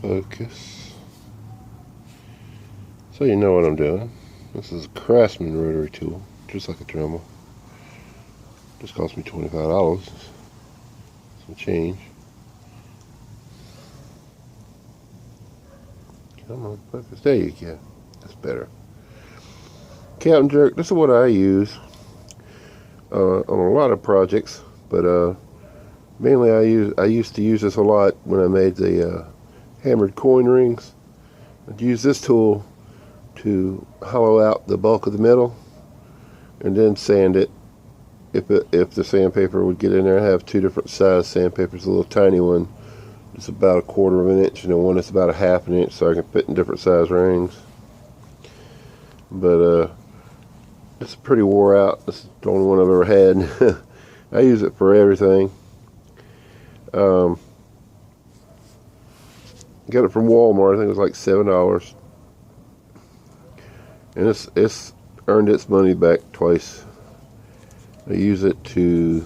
Focus. So you know what I'm doing. This is a Craftsman rotary tool, just like a Dremel. Just cost me $25. Some change. Come on, focus. There you go. That's better. Cap and jerk. This is what I use on a lot of projects, but mainly I used to use this a lot when I made the hammered coin rings. I'd use this tool to hollow out the bulk of the metal and then sand it. If the sandpaper would get in there, I have two different size sandpapers. A little tiny one, it's about 1/4 of an inch, and then one that's about 1/2 an inch, so I can fit in different size rings. But it's pretty wore out. This is the only one I've ever had. I use it for everything. Got it from Walmart. I think it was like $7, and it's earned its money back twice. I use it to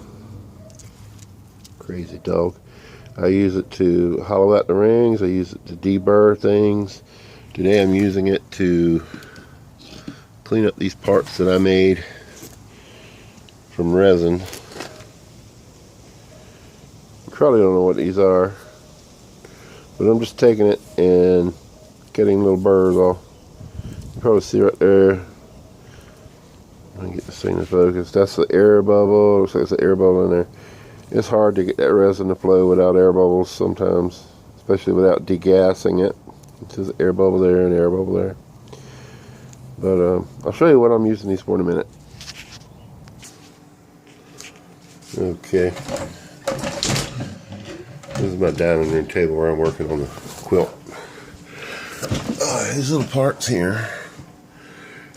crazy dog. I use it to hollow out the rings. I use it to deburr things. Today I'm using it to clean up these parts that I made from resin. You probably don't know what these are, but I'm just taking it and getting little burrs off. You can probably see right there. Let me get this thing to focus. That's the air bubble. Looks like there's an air bubble in there. It's hard to get that resin to flow without air bubbles sometimes, especially without degassing it. It says air bubble there and air bubble there. But I'll show you what I'm using these for in a minute. Okay. This is my dining room table where I'm working on the quilt. These little parts here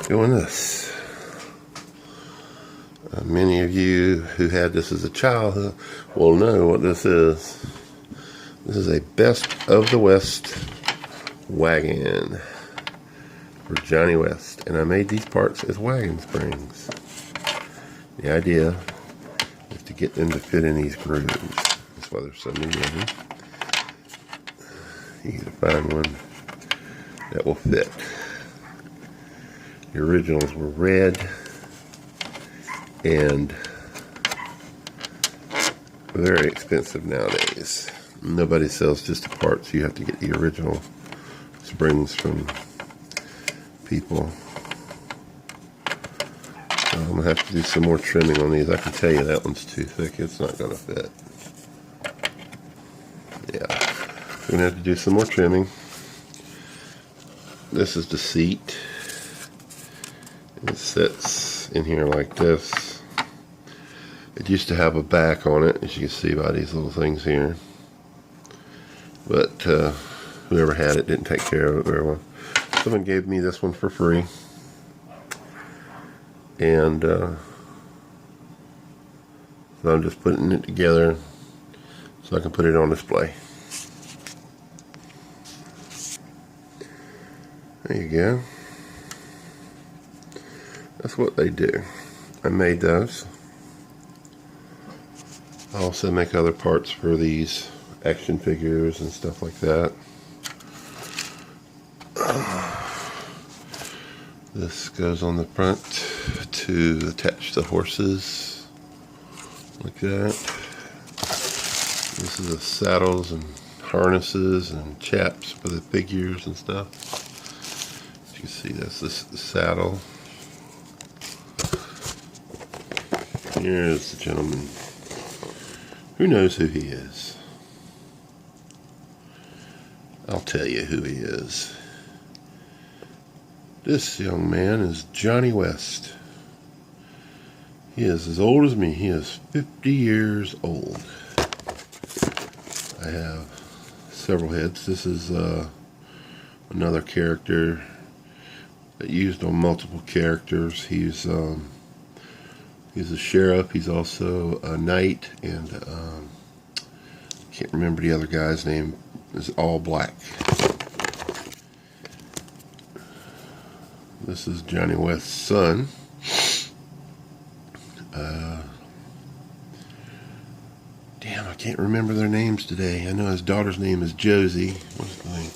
doing this. Many of you who had this as a child will know what this is. This is a Best of the West wagon for Johnny West, and I made these parts as wagon springs. The idea is to get them to fit in these grooves. That's why there's so many of them. You gotta find one that will fit. The originals were red and very expensive nowadays. Nobody sells just the parts. You have to get the original springs from people. So I'm gonna have to do some more trimming on these. I can tell you that one's too thick. It's not gonna fit. Yeah, we're gonna have to do some more trimming. This is the seat. It sits in here like this. It used to have a back on it, as you can see by these little things here. But whoever had it didn't take care of it very well. Someone gave me this one for free. And so I'm just putting it together so I can put it on display. There you go. That's what they do. I made those. I also make other parts for these action figures and stuff like that. This goes on the front to attach the horses like that. This is the saddles and harnesses and chaps for the figures and stuff. As you can see, that's the saddle. Here's the gentleman. Who knows who he is? I'll tell you who he is. This young man is Johnny West. He is as old as me. He is 50 years old. I have several heads. This is another character that used on multiple characters. He's a sheriff. He's also a knight, and can't remember the other guy's name. It's all black. This is Johnny West's son. Damn, I can't can't remember their names today. I know his daughter's name is Josie. What's his name?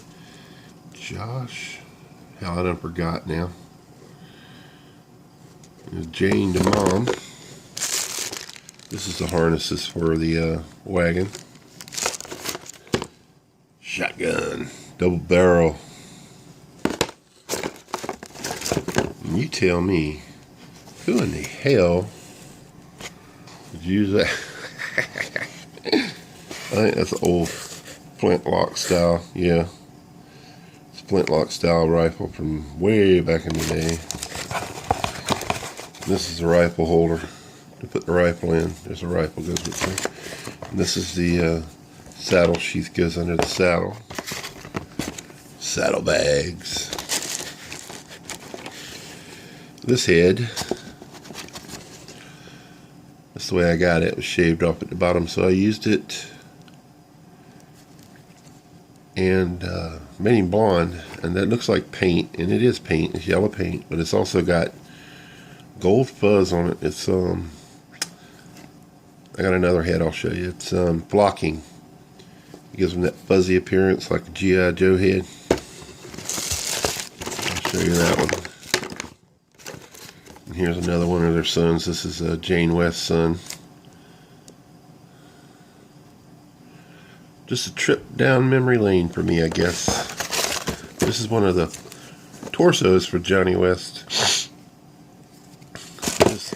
Josh? Hell, I done forgot now. There's Jane to mom. This is the harnesses for the wagon. Shotgun. Double barrel. And you tell me, who in the hell would use that? I think that's an old flintlock style. Yeah. It's a flintlock style rifle from way back in the day. This is a rifle holder to put the rifle in. There's a rifle goes with it. And this is the saddle sheath goes under the saddle. Saddle bags. This head, that's the way I got it. It was shaved off at the bottom, so I used it and made him blonde, and that looks like paint, and it is paint. It's yellow paint, but it's also got gold fuzz on it. It's I got another head I'll show you. It's blocking. It gives them that fuzzy appearance like a G.I. Joe head. I'll show you that one. And here's another one of their sons. This is Jane West's son. Just a trip down memory lane for me, I guess. This is one of the torsos for Johnny West.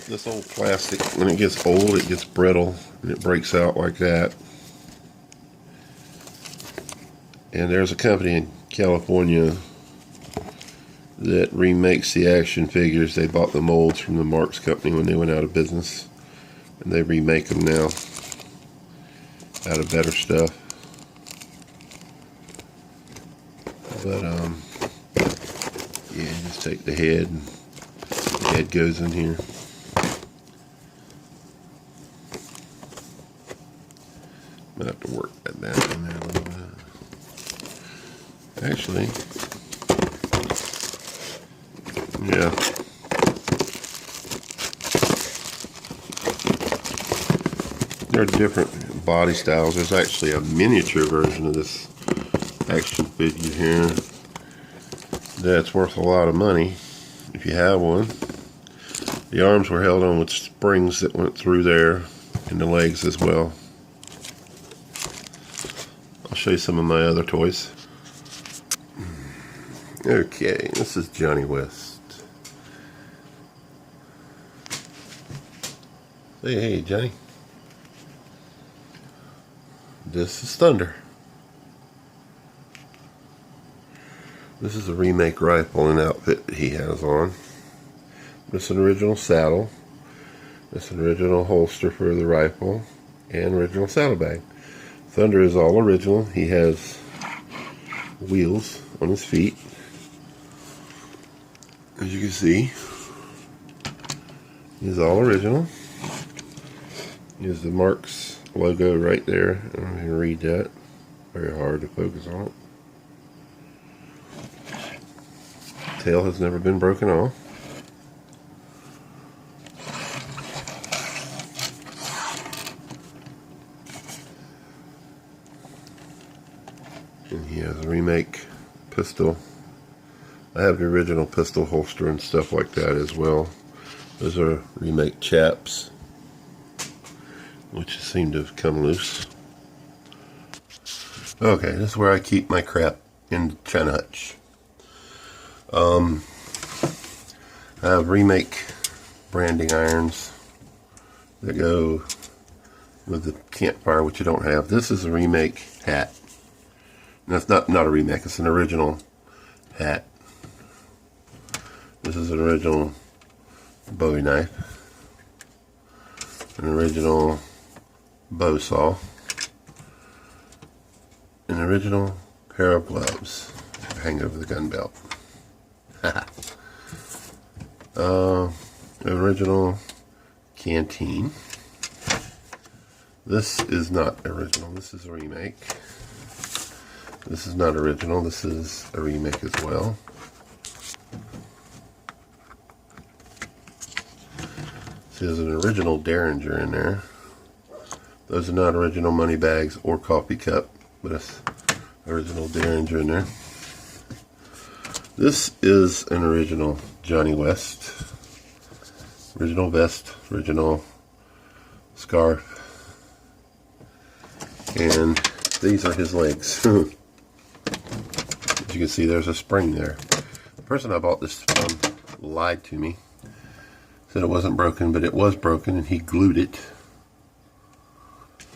This old plastic, when it gets old, it gets brittle and it breaks out like that. And there's a company in California that remakes the action figures. They bought the molds from the Marx company when they went out of business, and they remake them now out of better stuff. But yeah, just take the head, and the head goes in here. Might have to work that down in there a little bit. Actually, yeah. There are different body styles. There's actually a miniature version of this action figure here that's worth a lot of money if you have one. The arms were held on with springs that went through there, and the legs as well. I'll show you some of my other toys. Okay, this is Johnny West. Say hey, Johnny. This is Thunder. This is a remake rifle and outfit that he has on. This is an original saddle. This is an original holster for the rifle and original saddlebag. Thunder is all original. He has wheels on his feet, as you can see. He's all original. Here's the Marx logo right there. I don't even read that. Very hard to focus on it. Tail has never been broken off. And he has a remake pistol. I have the original pistol holster and stuff like that as well. Those are remake chaps, which seem to have come loose. Okay, this is where I keep my crap in the China hutch. I have remake branding irons that go with the campfire, which you don't have. This is a remake hat. That's not a remake, it's an original hat. This is an original Bowie knife, an original bow saw, an original pair of gloves to hang over the gun belt. Original canteen. This is not original, this is a remake. This is not original, this is a remake as well. See, there's an original Derringer in there. Those are not original money bags or coffee cup, but it's original Derringer in there. This is an original Johnny West. Original vest, original scarf. And these are his legs. As you can see, there's a spring there. The person I bought this from lied to me. Said it wasn't broken, but it was broken, and he glued it.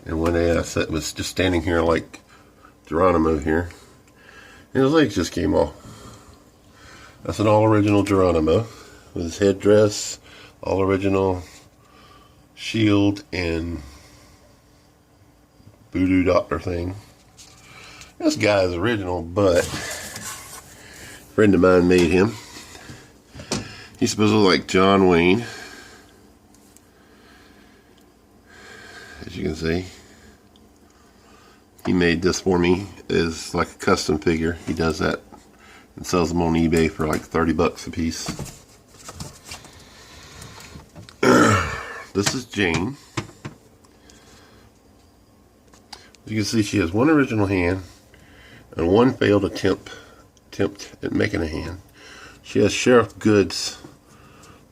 And one day I said it was just standing here like Geronimo here, and his legs just came off. That's an all original Geronimo with his headdress, all original shield and voodoo doctor thing. This guy is original, but a friend of mine made him. He's supposed to look like John Wayne, as you can see. He made this for me as like a custom figure. He does that and sells them on eBay for like 30 bucks a piece. This is Jane. As you can see, she has one original hand and one failed attempt at making a hand. She has Sheriff Goods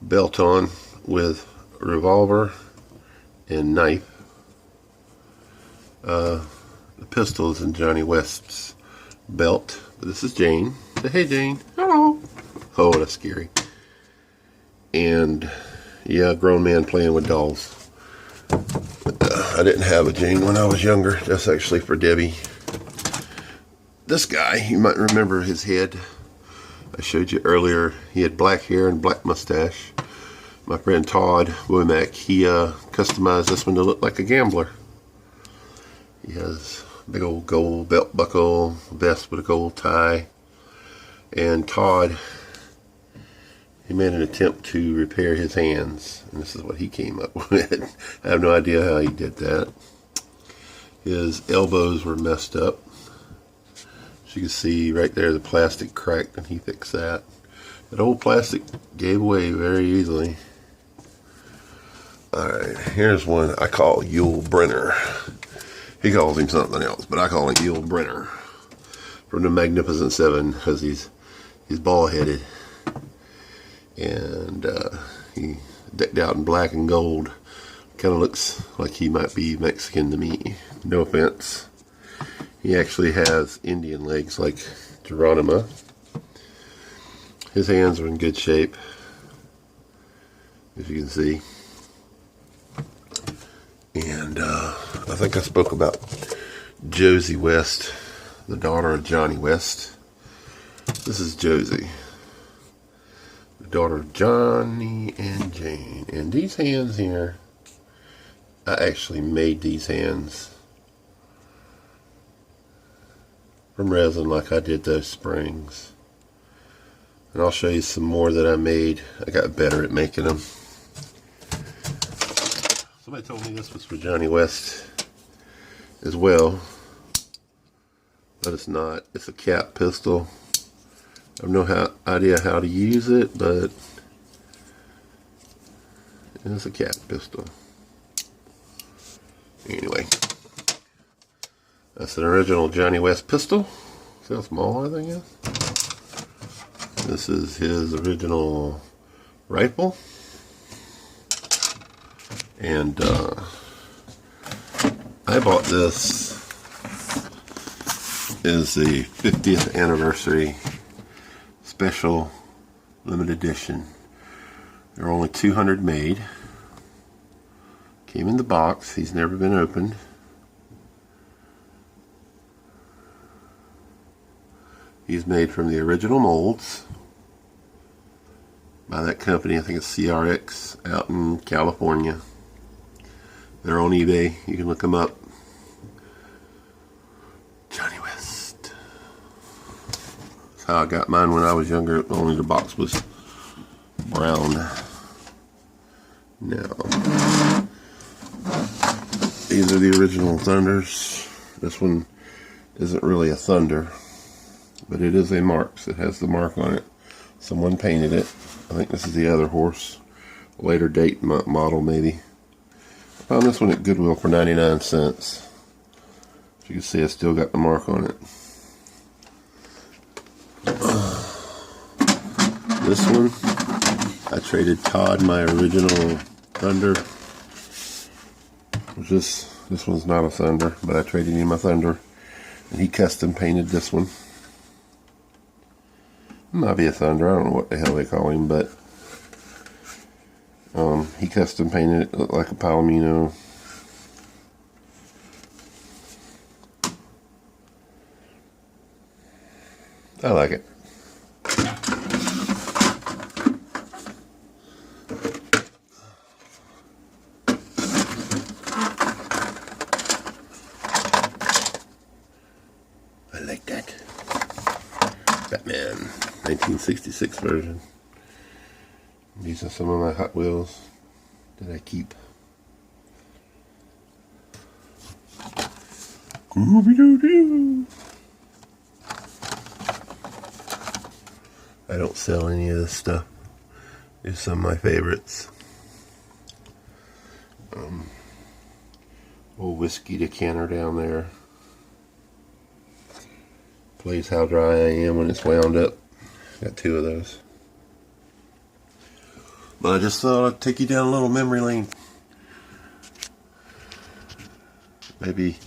belt on with a revolver and knife. The pistol is in Johnny West's belt. But this is Jane. Say, hey Jane. Hello. Oh, that's scary. And yeah, grown man playing with dolls. I didn't have a Jane when I was younger. That's actually for Debbie. This guy, you might remember his head. I showed you earlier. He had black hair and black mustache. My friend Todd Womack, he customized this one to look like a gambler. He has a big old gold belt buckle, vest with a gold tie. And Todd, he made an attempt to repair his hands, and this is what he came up with. I have no idea how he did that. His elbows were messed up. As you can see right there, the plastic cracked, and he fixed that. That old plastic gave away very easily. Alright, here's one I call Yul Brenner. He calls him something else, but I call him Yul Brenner from the Magnificent Seven, because he's bald-headed. And he decked out in black and gold. Kind of looks like he might be Mexican to me. No offense. He actually has Indian legs like Geronimo. His hands are in good shape, as you can see. And I think I spoke about Josie West, the daughter of Johnny West. This is Josie, the daughter of Johnny and Jane. And these hands here, I actually made these hands from resin like I did those springs. And I'll show you some more that I made. I got better at making them. Somebody told me this was for Johnny West as well, but it's not. It's a cap pistol. I have no idea how to use it, but it's a cap pistol. Anyway, that's an original Johnny West pistol. See how small that thing is? This is his original rifle. And I bought this as the 50th anniversary special limited edition. There are only 200 made. Came in the box. He's never been opened. He's made from the original molds by that company. I think it's CRX out in California. They're on eBay. You can look them up. Johnny West. That's how I got mine when I was younger. Only the box was brown. Now, these are the original Thunders. This one isn't really a Thunder, but it is a Marx. It has the mark on it. Someone painted it. I think this is the other horse. Later date model maybe. Found this one at Goodwill for 99 cents. As you can see, I still got the mark on it. This one, I traded Todd my original Thunder. This one's not a Thunder, but I traded him my Thunder, and he custom painted this one. Might be a Thunder, I don't know what the hell they call him, but he custom painted it, looked like a Palomino. I like it. I like that. Batman, 1966 version. These are some of my Hot Wheels that I keep. Scooby-Doo-Doo! I don't sell any of this stuff. These are some of my favorites. Old whiskey decanter down there. Plays how dry I am when it's wound up. Got two of those. But I just thought I'd take you down a little memory lane. Maybe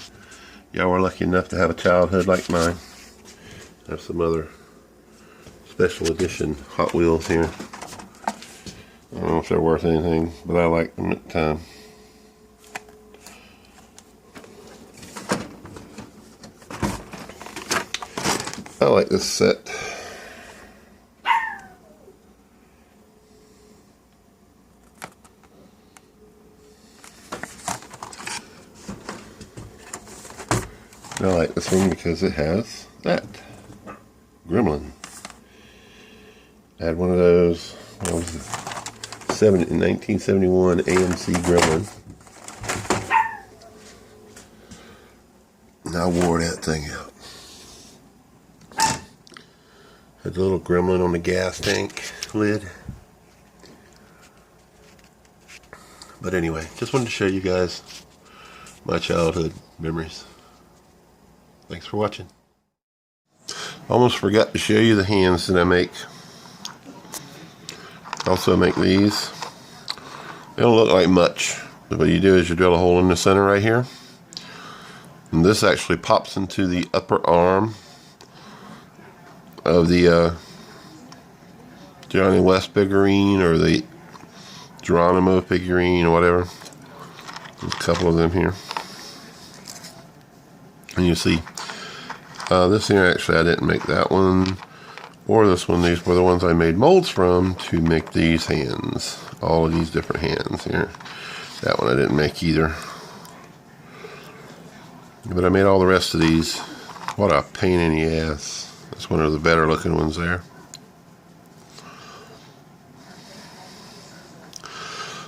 y'all were lucky enough to have a childhood like mine. There's some other special edition Hot Wheels here. I don't know if they're worth anything, but I like them at the time. I like this set. I like this one because it has that gremlin. I had one of those when I was in 1971 AMC gremlin. And I wore that thing out. Had the little gremlin on the gas tank lid. But anyway, just wanted to show you guys my childhood memories. Thanks for watching. Almost forgot to show you the hands that I make. Also make these. They don't look like much. What you do is you drill a hole in the center right here. And this actually pops into the upper arm of the Johnny West figurine or the Geronimo figurine or whatever. There's a couple of them here. And you see, this here actually I didn't make that one or this one. These were the ones I made molds from to make these hands. All of these different hands here. That one I didn't make either. But I made all the rest of these. What a pain in the ass. That's one of the better looking ones there.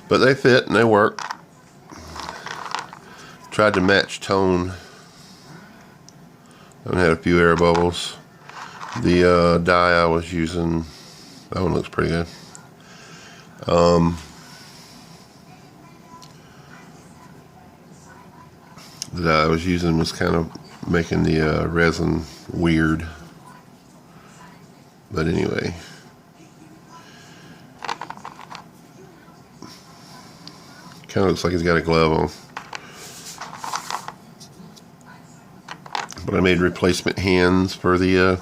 But they fit and they work. Tried to match tone. I had a few air bubbles. The dye I was using, that one looks pretty good. The dye I was using was kind of making the resin weird. But anyway. Kind of looks like he's got a glove on. But I made replacement hands for the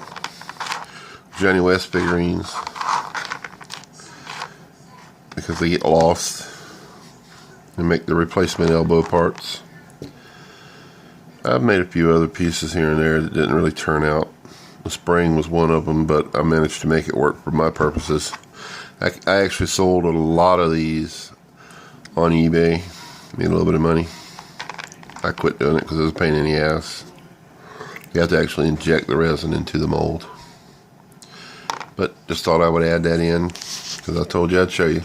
Johnny West figurines because they get lost, and make the replacement elbow parts. I've made a few other pieces here and there that didn't really turn out. The spring was one of them, but I managed to make it work for my purposes. I actually sold a lot of these on eBay, made a little bit of money. I quit doing it because it was a pain in the ass. You have to actually inject the resin into the mold. But just thought I would add that in because I told you I'd show you.